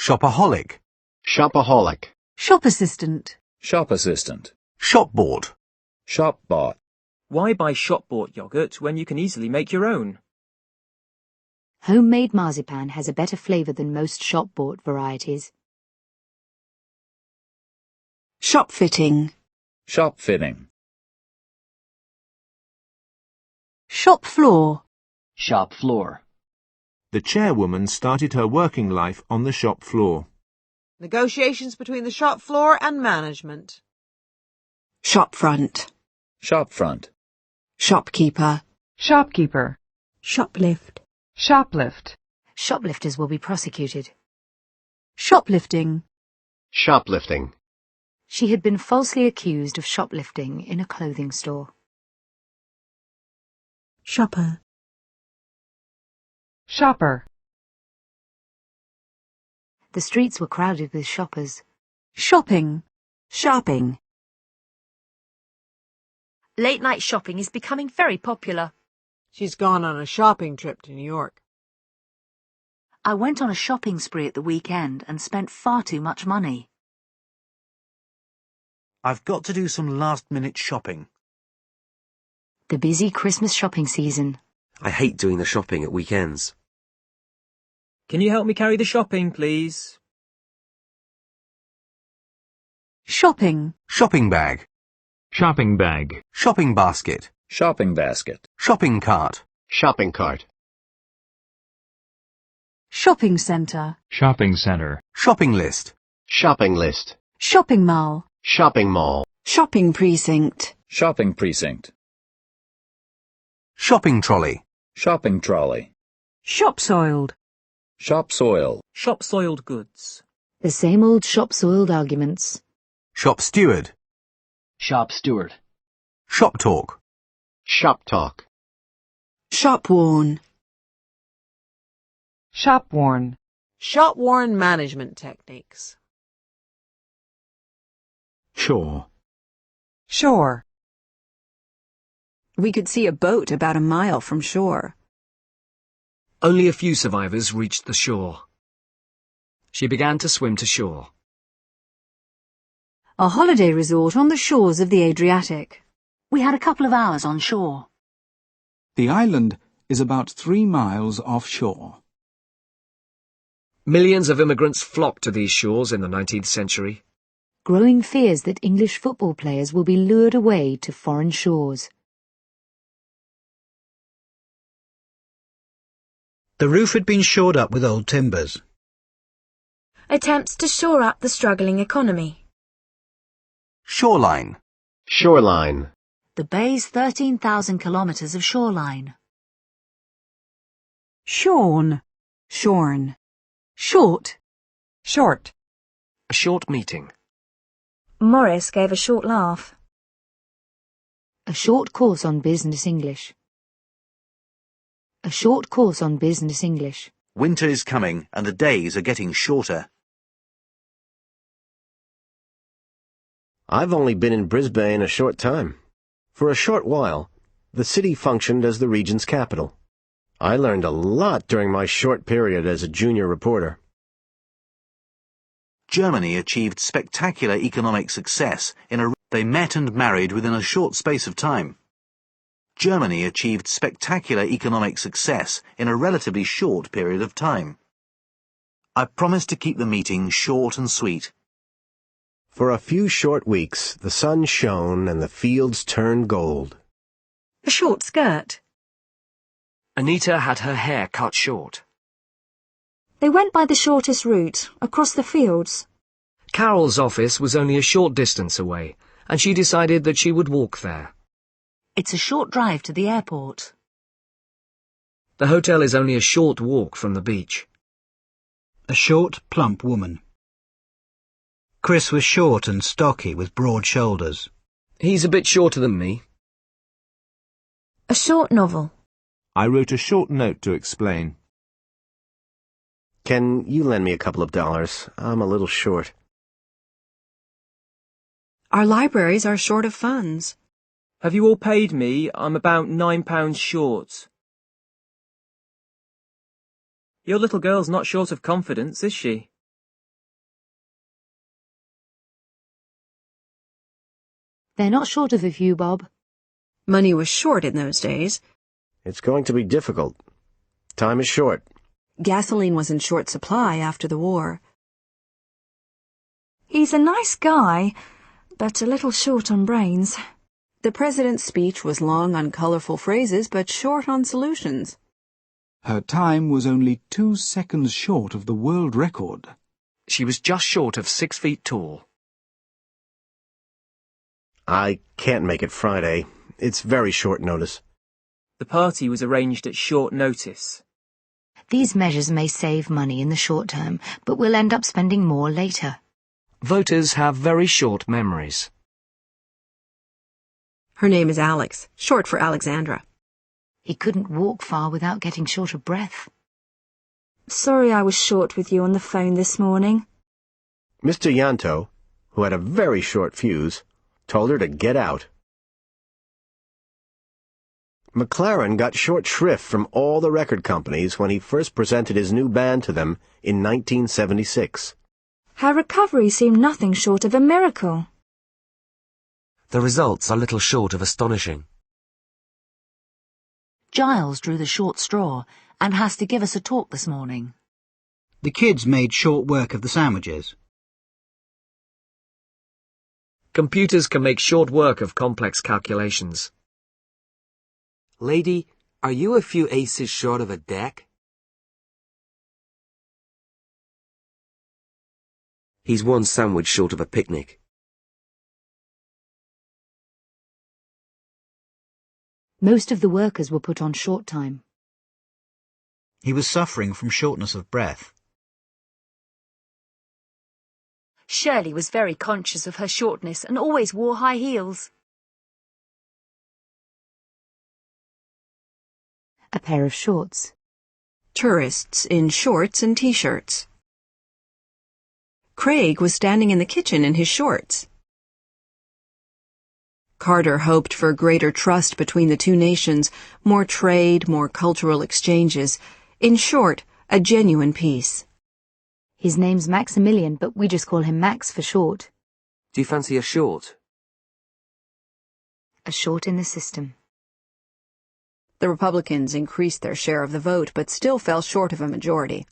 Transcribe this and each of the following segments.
Shopaholic. Shopaholic. Shop assistant. Shop assistant. Shopbought. Shop bought. Why buy shop-bought yogurt when you can easily make your own? Homemade marzipan has a better flavour than most shop-bought varieties. Shop fitting. Shop fitting. Shop floor. Shop floor. The chairwoman started her working life on the shop floor. Negotiations between the shop floor and management. Shop front. Shop front. Shopkeeper. Shopkeeper. Shoplift. Shoplift. Shoplifters will be prosecuted. Shoplifting. Shoplifting. She had been falsely accused of shoplifting in a clothing store. Shopper. Shopper. The streets were crowded with shoppers. Shopping. Shopping. Late-night shopping is becoming very popular. She's gone on a shopping trip to New York. I went on a shopping spree at the weekend and spent far too much money. I've got to do some last-minute shopping. The busy Christmas shopping season. I hate doing the shopping at weekends. Can you help me carry the shopping, please? Shopping. Shopping bag. Shopping bag. Shopping basket. Shopping basket. Shopping cart. Shopping cart. Shopping centre. Shopping center. Shopping list. Shopping list. Shopping mall. Shopping mall. Shopping precinct. Shopping precinct. Shopping trolley. Shopping trolley. Shop soiled. Shop soil. Shop-soiled goods. The same old shop-soiled arguments. Shop steward. Shop steward. Shop talk. Shop talk. Shop worn. Shop worn. Shop-worn management techniques. Shore. Shore. We could see a boat about a mile from shore. Only a few survivors reached the shore. She began to swim to shore. A holiday resort on the shores of the Adriatic. We had a couple of hours on shore. The island is about 3 miles offshore. Millions of immigrants flocked to these shores in the 19th century. Growing fears that English football players will be lured away to foreign shores. The roof had been shored up with old timbers. Attempts to shore up the struggling economy. Shoreline. Shoreline. The bay's 13,000 kilometres of shoreline. Shorn. Shorn. Short. Short. A short meeting. Morris gave a short laugh. A short course on business English. A short course on business English. Winter is coming and the days are getting shorter. I've only been in Brisbane a short time. For a short while, the city functioned as the region's capital. I learned a lot during my short period as a junior reporter. Germany achieved spectacular economic success they met and married within a short space of time. Germany achieved spectacular economic success in a relatively short period of time. I promised to keep the meeting short and sweet. For a few short weeks, the sun shone and the fields turned gold. A short skirt. Anita had her hair cut short. They went by the shortest route, across the fields. Carol's office was only a short distance away, and she decided that she would walk there. It's a short drive to the airport. The hotel is only a short walk from the beach. A short, plump woman. Chris was short and stocky with broad shoulders. He's a bit shorter than me. A short novel. I wrote a short note to explain. Can you lend me a couple of dollars? I'm a little short. Our libraries are short of funds. Have you all paid me? I'm about £9 short. Your little girl's not short of confidence, is she? They're not short of a few, Bob. Money was short in those days. It's going to be difficult. Time is short. Gasoline was in short supply after the war. He's a nice guy, but a little short on brains. The president's speech was long on colorful phrases, but short on solutions. Her time was only 2 seconds short of the world record. She was just short of 6 feet tall. I can't make it Friday. It's very short notice. The party was arranged at short notice. These measures may save money in the short term, but we'll end up spending more later. Voters have very short memories. Her name is Alex, short for Alexandra. He couldn't walk far without getting short of breath. Sorry I was short with you on the phone this morning. Mr. Yanto, who had a very short fuse, told her to get out. McLaren got short shrift from all the record companies when he first presented his new band to them in 1976. Her recovery seemed nothing short of a miracle. The results are little short of astonishing. Giles drew the short straw and has to give us a talk this morning. The kids made short work of the sandwiches. Computers can make short work of complex calculations. Lady, are you a few aces short of a deck? He's one sandwich short of a picnic. Most of the workers were put on short time. He was suffering from shortness of breath. Shirley was very conscious of her shortness and always wore high heels. A pair of shorts. Tourists in shorts and t-shirts. Craig was standing in the kitchen in his shorts. Carter hoped for greater trust between the two nations, more trade, more cultural exchanges. In short, a genuine peace. His name's Maximilian, but we just call him Max for short. Do you fancy a short? A short in the system. The Republicans increased their share of the vote, but still fell short of a majority.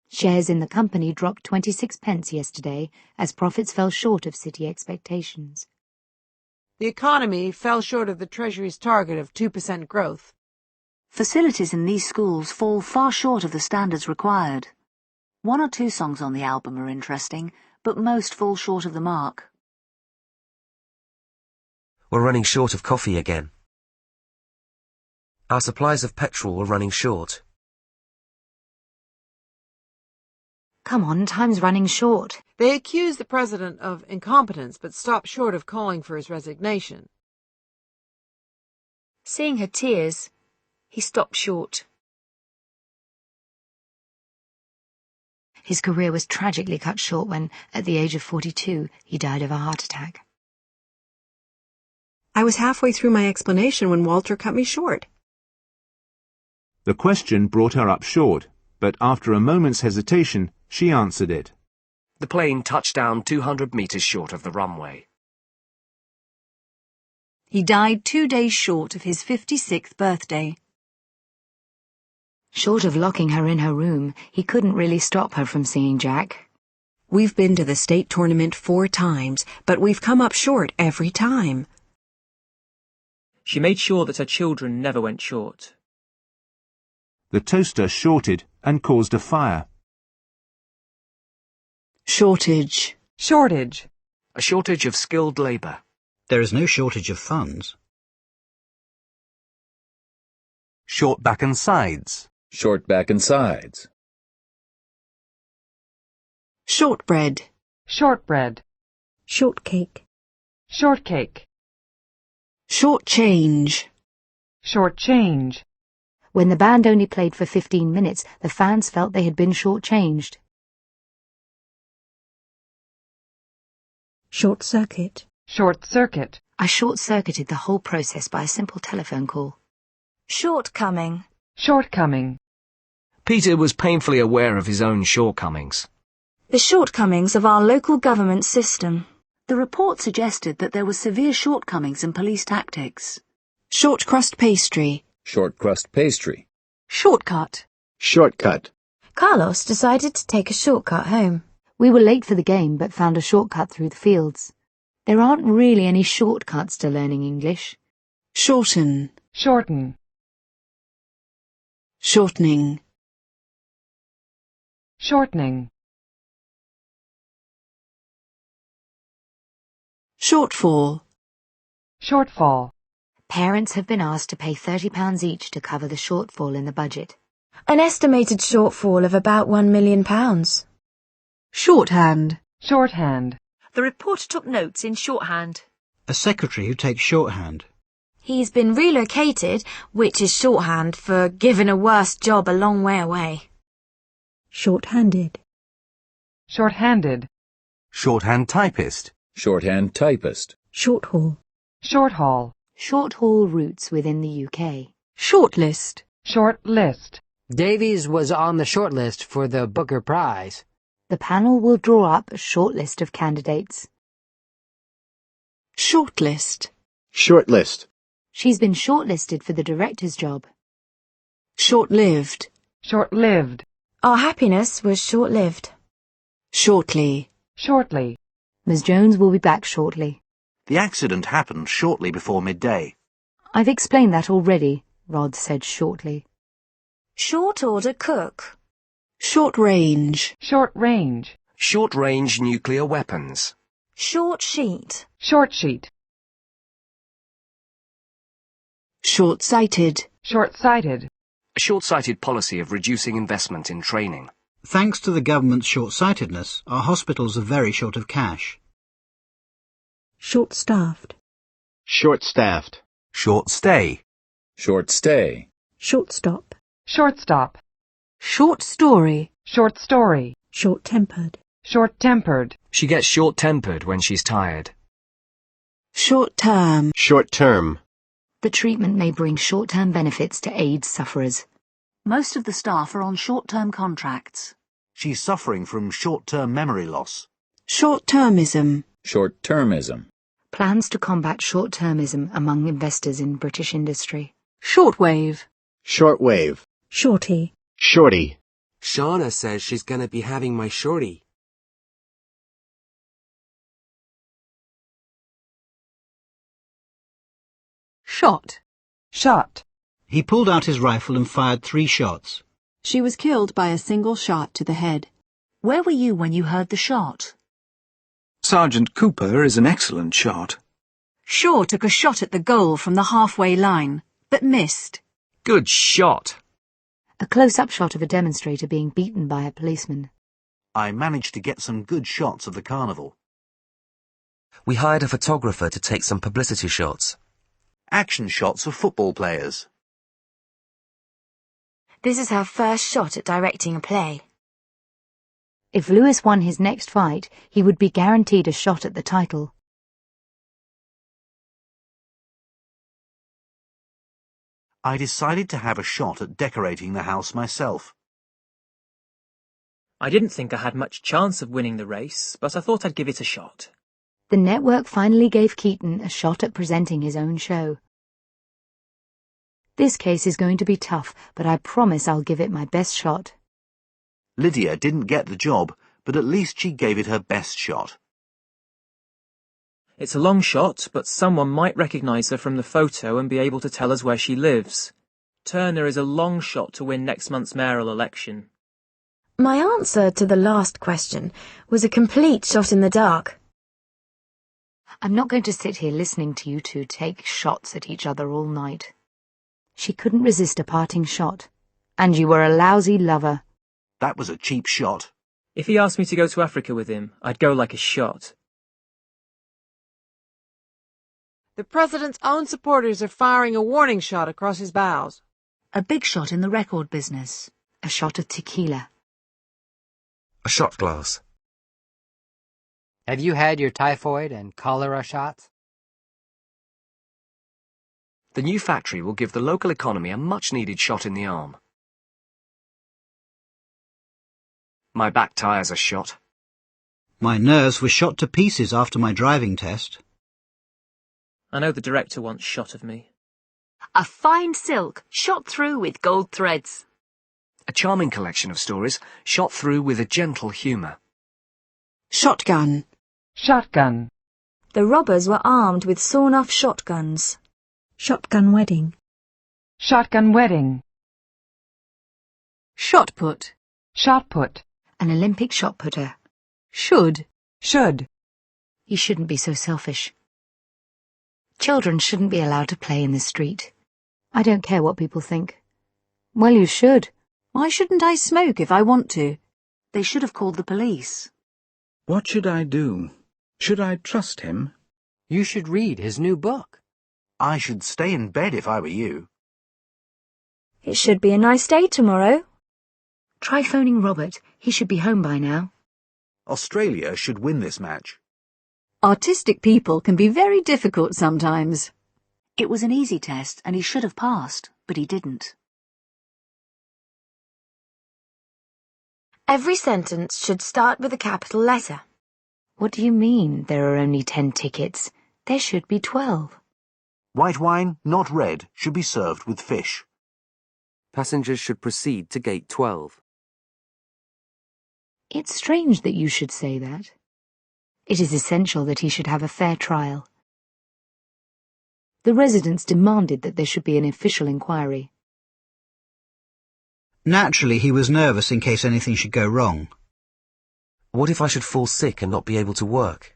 Shares in the company dropped 26 pence yesterday as profits fell short of city expectations. The economy fell short of the Treasury's target of 2% growth. Facilities in these schools fall far short of the standards required. 1 or 2 songs on the album are interesting, but most fall short of the mark. We're running short of coffee again. Our supplies of petrol were running short. Come on, time's running short. They accused the president of incompetence, but stopped short of calling for his resignation. Seeing her tears, he stopped short. His career was tragically cut short when, at the age of 42, he died of a heart attack. I was halfway through my explanation when Walter cut me short. The question brought her up short, but after a moment's hesitation, she answered it. The plane touched down 200 meters short of the runway. He died 2 days short of his 56th birthday. Short of locking her in her room, he couldn't really stop her from seeing Jack. We've been to the state tournament 4 times, but we've come up short every time. She made sure that her children never went short. The toaster shorted and caused a fire. Shortage. Shortage. A shortage of skilled labour. There is no shortage of funds. Short back and sides. Short back and sides. Shortbread. Shortbread. Shortcake. Shortcake. Short change. Short change. When the band only played for 15 minutes, the fans felt they had been shortchanged. Short circuit. Short circuit. I short-circuited the whole process by a simple telephone call. Shortcoming. Shortcoming. Peter was painfully aware of his own shortcomings. The shortcomings of our local government system. The report suggested that there were severe shortcomings in police tactics. Short crust pastry. Short crust pastry. Shortcut. Shortcut. Carlos decided to take a shortcut home. We were late for the game but found a shortcut through the fields. There aren't really any shortcuts to learning English. Shorten. Shorten. Shortening. Shortening. Shortfall. Shortfall. Parents have been asked to pay £30 each to cover the shortfall in the budget. An estimated shortfall of about £1 million. Shorthand. Shorthand. The reporter took notes in shorthand. A secretary who takes shorthand. He's been relocated, which is shorthand for given a worse job a long way away. Shorthanded. Shorthanded. Shorthand typist. Shorthand typist. Shorthall. Shorthall. Short-haul routes within the UK. Shortlist. Short list. Davies was on the shortlist for the Booker Prize. The panel will draw up a short list of candidates. Shortlist. Shortlist. She's been shortlisted for the director's job. Short-lived. Short-lived. Our happiness was short-lived. Shortly. Shortly. Ms. Jones will be back shortly. The accident happened shortly before midday. I've explained that already, Rod said shortly. Short-order cook. Short-range. Short-range. Short-range nuclear weapons. Short-sheet. Short-sheet. Short-sighted. Short-sighted. A short-sighted policy of reducing investment in training. Thanks to the government's short-sightedness, our hospitals are very short of cash. Short-staffed. Short-staffed. Short stay. Short stay. Short-stop. Short-stop. Short story. Short story. Short-tempered. Short-tempered. She gets short-tempered when she's tired. Short-term. Short-term. The treatment may bring short-term benefits to AIDS sufferers. Most of the staff are on short-term contracts. She's suffering from short-term memory loss. Short-termism. Short-termism. Plans to combat short-termism among investors in British industry. Shortwave. Shortwave. Shorty. Shorty. Shauna says she's going to be having my shorty. Shot. Shot. He pulled out his rifle and fired 3 shots. She was killed by a single shot to the head. Where were you when you heard the shot? Sergeant Cooper is an excellent shot. Shaw took a shot at the goal from the halfway line, but missed. Good shot. A close-up shot of a demonstrator being beaten by a policeman. I managed to get some good shots of the carnival. We hired a photographer to take some publicity shots. Action shots of football players. This is her first shot at directing a play. If Lewis won his next fight, he would be guaranteed a shot at the title. I decided to have a shot at decorating the house myself. I didn't think I had much chance of winning the race, but I thought I'd give it a shot. The network finally gave Keaton a shot at presenting his own show. This case is going to be tough, but I promise I'll give it my best shot. Lydia didn't get the job, but at least she gave it her best shot. It's a long shot, but someone might recognise her from the photo and be able to tell us where she lives. Turner is a long shot to win next month's mayoral election. My answer to the last question was a complete shot in the dark. I'm not going to sit here listening to you two take shots at each other all night. She couldn't resist a parting shot. And you were a lousy lover. That was a cheap shot. If he asked me to go to Africa with him, I'd go like a shot. The president's own supporters are firing a warning shot across his bows. A big shot in the record business. A shot of tequila. A shot glass. Have you had your typhoid and cholera shots? The new factory will give the local economy a much-needed shot in the arm. My back tire's a shot. My nerves were shot to pieces after my driving test. I know the director wants shot of me. A fine silk, shot through with gold threads. A charming collection of stories, shot through with a gentle humour. Shotgun. Shotgun. The robbers were armed with sawn-off shotguns. Shotgun wedding. Shotgun wedding. Shot put. Shot put. An Olympic shot putter. Should. Should. You shouldn't be so selfish. Children shouldn't be allowed to play in the street. I don't care what people think. Well, you should. Why shouldn't I smoke if I want to? They should have called the police. What should I do? Should I trust him? You should read his new book. I should stay in bed if I were you. It should be a nice day tomorrow. Try phoning Robert. He should be home by now. Australia should win this match. Artistic people can be very difficult sometimes. It was an easy test and he should have passed, but he didn't. Every sentence should start with a capital letter. What do you mean there are only 10 tickets? There should be 12. White wine, not red, should be served with fish. Passengers should proceed to gate 12. It's strange that you should say that. It is essential that he should have a fair trial. The residents demanded that there should be an official inquiry. Naturally, he was nervous in case anything should go wrong. What if I should fall sick and not be able to work?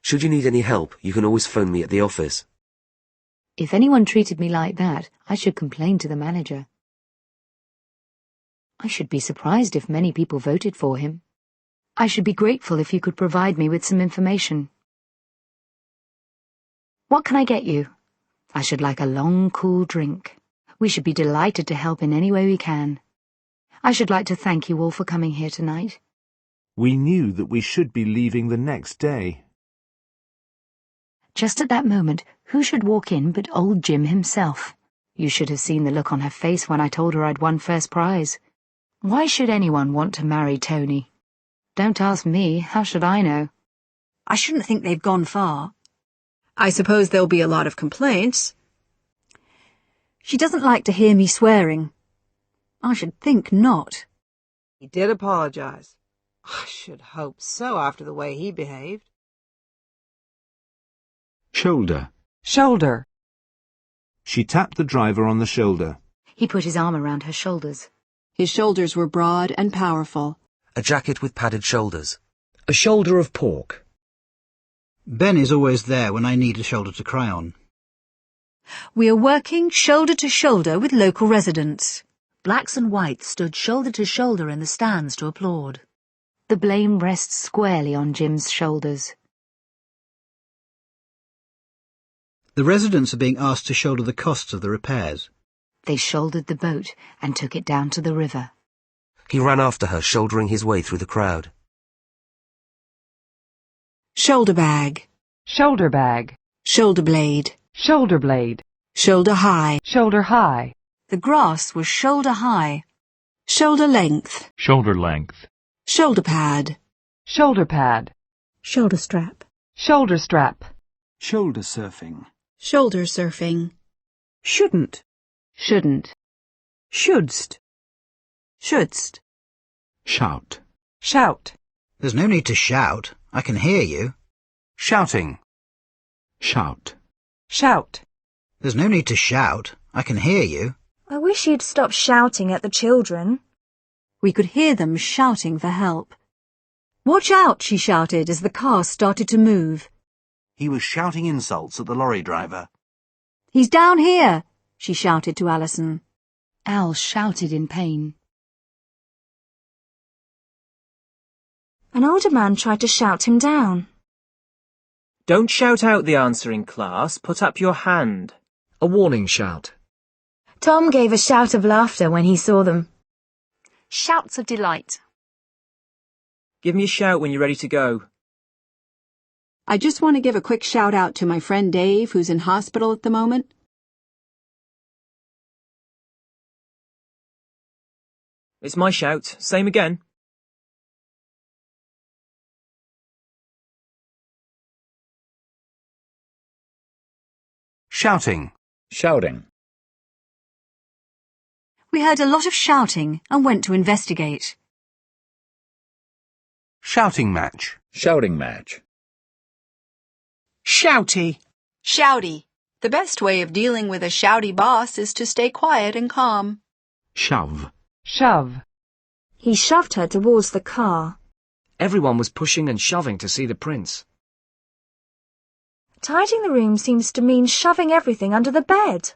Should you need any help, you can always phone me at the office. If anyone treated me like that, I should complain to the manager. I should be surprised if many people voted for him. I should be grateful if you could provide me with some information. What can I get you? I should like a long, cool drink. We should be delighted to help in any way we can. I should like to thank you all for coming here tonight. We knew that we should be leaving the next day. Just at that moment, who should walk in but old Jim himself? You should have seen the look on her face when I told her I'd won first prize. Why should anyone want to marry Tony? Don't ask me, how should I know? I shouldn't think they've gone far. I suppose there'll be a lot of complaints. She doesn't like to hear me swearing. I should think not. He did apologize. I should hope so after the way he behaved. Shoulder. Shoulder. She tapped the driver on the shoulder. He put his arm around her shoulders. His shoulders were broad and powerful. A jacket with padded shoulders. A shoulder of pork. Ben is always there when I need a shoulder to cry on. We are working shoulder to shoulder with local residents. Blacks and whites stood shoulder to shoulder in the stands to applaud. The blame rests squarely on Jim's shoulders. The residents are being asked to shoulder the costs of the repairs. They shouldered the boat and took it down to the river. He ran after her, shouldering his way through the crowd. Shoulder bag. Shoulder bag. Shoulder blade. Shoulder blade. Shoulder high. Shoulder high. The grass was shoulder high. Shoulder length. Shoulder length. Shoulder pad. Shoulder pad. Shoulder strap. Shoulder strap. Shoulder surfing. Shoulder surfing. Shouldn't. Shouldn't. Shouldst. Shouldst. Shout. Shout. There's no need to shout. I can hear you. Shouting. Shout. Shout. There's no need to shout. I can hear you. I wish you'd stop shouting at the children. We could hear them shouting for help. Watch out, she shouted as the car started to move. He was shouting insults at the lorry driver. He's down here, she shouted to Alison. Al shouted in pain. An older man tried to shout him down. Don't shout out the answer in class, put up your hand. A warning shout. Tom gave a shout of laughter when he saw them. Shouts of delight. Give me a shout when you're ready to go. I just want to give a quick shout out to my friend Dave, who's in hospital at the moment. It's my shout. Same again. Shouting. Shouting. We heard a lot of shouting and went to investigate. Shouting match. Shouting match. Shouty. Shouty. The best way of dealing with a shouty boss is to stay quiet and calm. Shove. Shove. He shoved her towards the car. Everyone was pushing and shoving to see the prince. Tidying the room seems to mean shoving everything under the bed.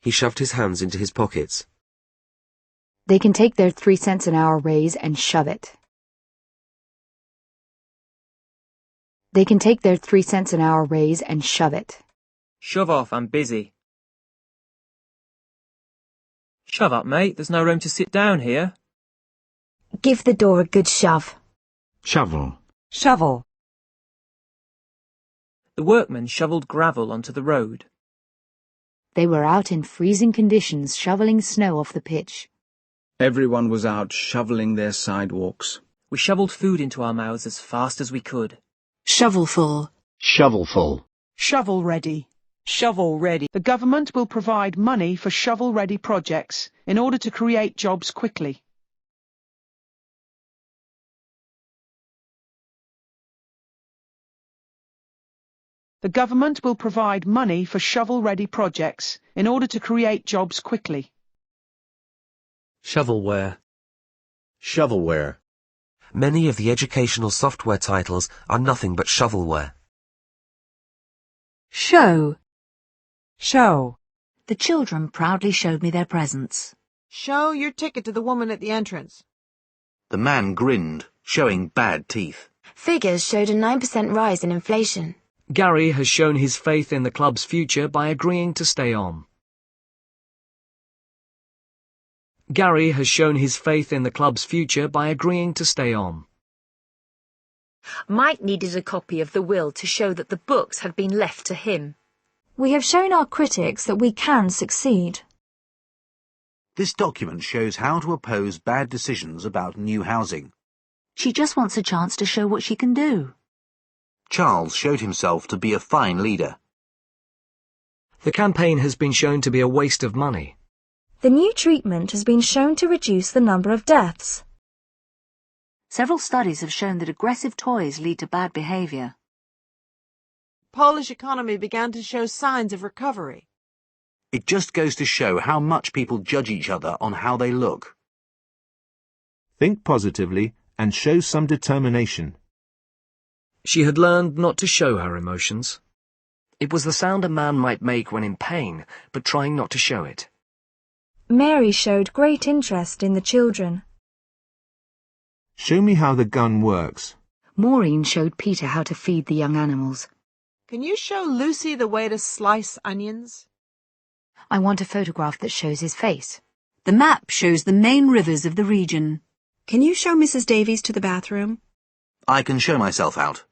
He shoved his hands into his pockets. They can take their 3 cents an hour raise and shove it. They can take their 3 cents an hour raise and shove it. Shove off, I'm busy. Shove up, mate, there's no room to sit down here. Give the door a good shove. Shovel. Shovel. The workmen shovelled gravel onto the road. They were out in freezing conditions shoveling snow off the pitch. Everyone was out shoveling their sidewalks. We shovelled food into our mouths as fast as we could. Shovelful. Shovelful. Shovel-ready. Shovel-ready. The government will provide money for shovel-ready projects in order to create jobs quickly. The government will provide money for shovel-ready projects in order to create jobs quickly. Shovelware. Shovelware. Many of the educational software titles are nothing but shovelware. Show. Show. The children proudly showed me their presents. Show your ticket to the woman at the entrance. The man grinned, showing bad teeth. Figures showed a 9% rise in inflation. Gary has shown his faith in the club's future by agreeing to stay on. Gary has shown his faith in the club's future by agreeing to stay on. Mike needed a copy of the will to show that the books had been left to him. We have shown our critics that we can succeed. This document shows how to oppose bad decisions about new housing. She just wants a chance to show what she can do. Charles showed himself to be a fine leader. The campaign has been shown to be a waste of money. The new treatment has been shown to reduce the number of deaths. Several studies have shown that aggressive toys lead to bad behaviour. Polish economy began to show signs of recovery. It just goes to show how much people judge each other on how they look. Think positively and show some determination. She had learned not to show her emotions. It was the sound a man might make when in pain, but trying not to show it. Mary showed great interest in the children. Show me how the gun works. Maureen showed Peter how to feed the young animals. Can you show Lucy the way to slice onions? I want a photograph that shows his face. The map shows the main rivers of the region. Can you show Mrs. Davies to the bathroom? I can show myself out.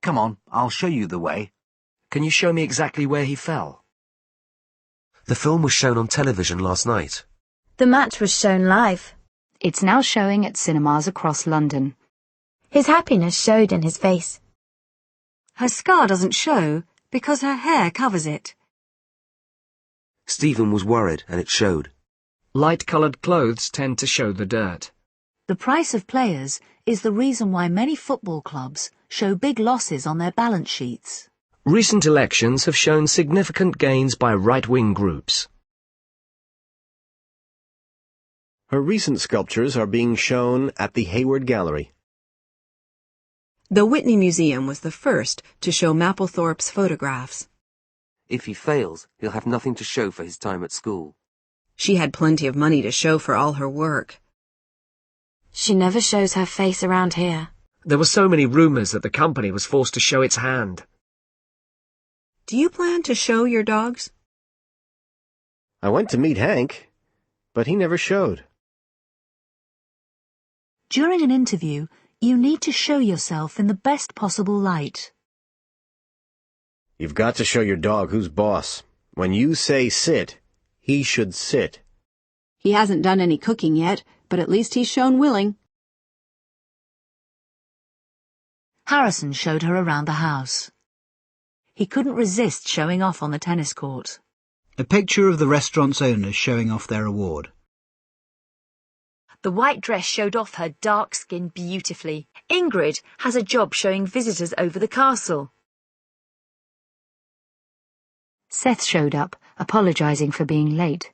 Come on, I'll show you the way. Can you show me exactly where he fell? The film was shown on television last night. The match was shown live. It's now showing at cinemas across London. His happiness showed in his face. Her scar doesn't show because her hair covers it. Stephen was worried, and it showed. Light-coloured clothes tend to show the dirt. The price of players is the reason why many football clubs show big losses on their balance sheets. Recent elections have shown significant gains by right-wing groups. Her recent sculptures are being shown at the Hayward Gallery. The Whitney Museum was the first to show Mapplethorpe's photographs. If he fails, he'll have nothing to show for his time at school. She had plenty of money to show for all her work. She never shows her face around here. There were so many rumours that the company was forced to show its hand. Do you plan to show your dogs? I went to meet Hank, but he never showed. During an interview, you need to show yourself in the best possible light. You've got to show your dog who's boss. When you say sit, he should sit. He hasn't done any cooking yet, but at least he's shown willing. Harrison showed her around the house. He couldn't resist showing off on the tennis court. A picture of the restaurant's owners showing off their award. The white dress showed off her dark skin beautifully. Ingrid has a job showing visitors over the castle. Seth showed up, apologizing for being late.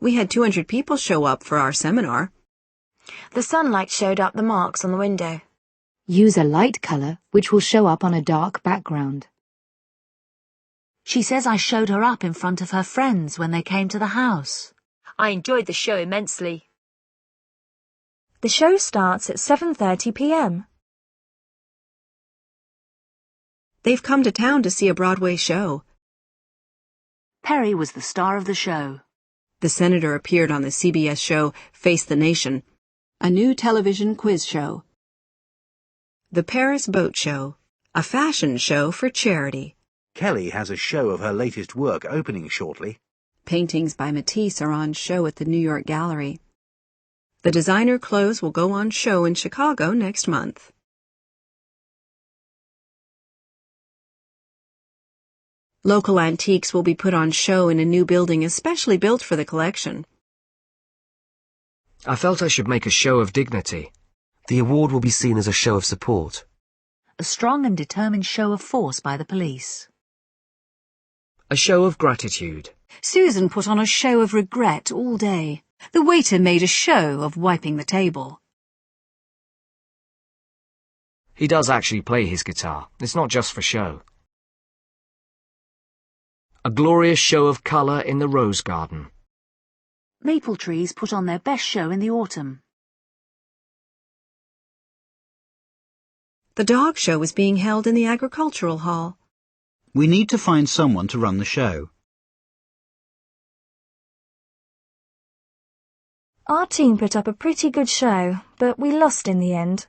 We had 200 people show up for our seminar. The sunlight showed up the marks on the window. Use a light colour, which will show up on a dark background. She says I showed her up in front of her friends when they came to the house. I enjoyed the show immensely. The show starts at 7:30 p.m. They've come to town to see a Broadway show. Perry was the star of the show. The senator appeared on the CBS show Face the Nation, a new television quiz show. The Paris Boat Show, a fashion show for charity. Kelly has a show of her latest work opening shortly. Paintings by Matisse are on show at the New York Gallery. The designer clothes will go on show in Chicago next month. Local antiques will be put on show in a new building especially built for the collection. I felt I should make a show of dignity. The award will be seen as a show of support. A strong and determined show of force by the police. A show of gratitude. Susan put on a show of regret all day. The waiter made a show of wiping the table. He does actually play his guitar. It's not just for show. A glorious show of colour in the rose garden. Maple trees put on their best show in the autumn. The dog show is being held in the agricultural hall. We need to find someone to run the show. Our team put up a pretty good show, but we lost in the end.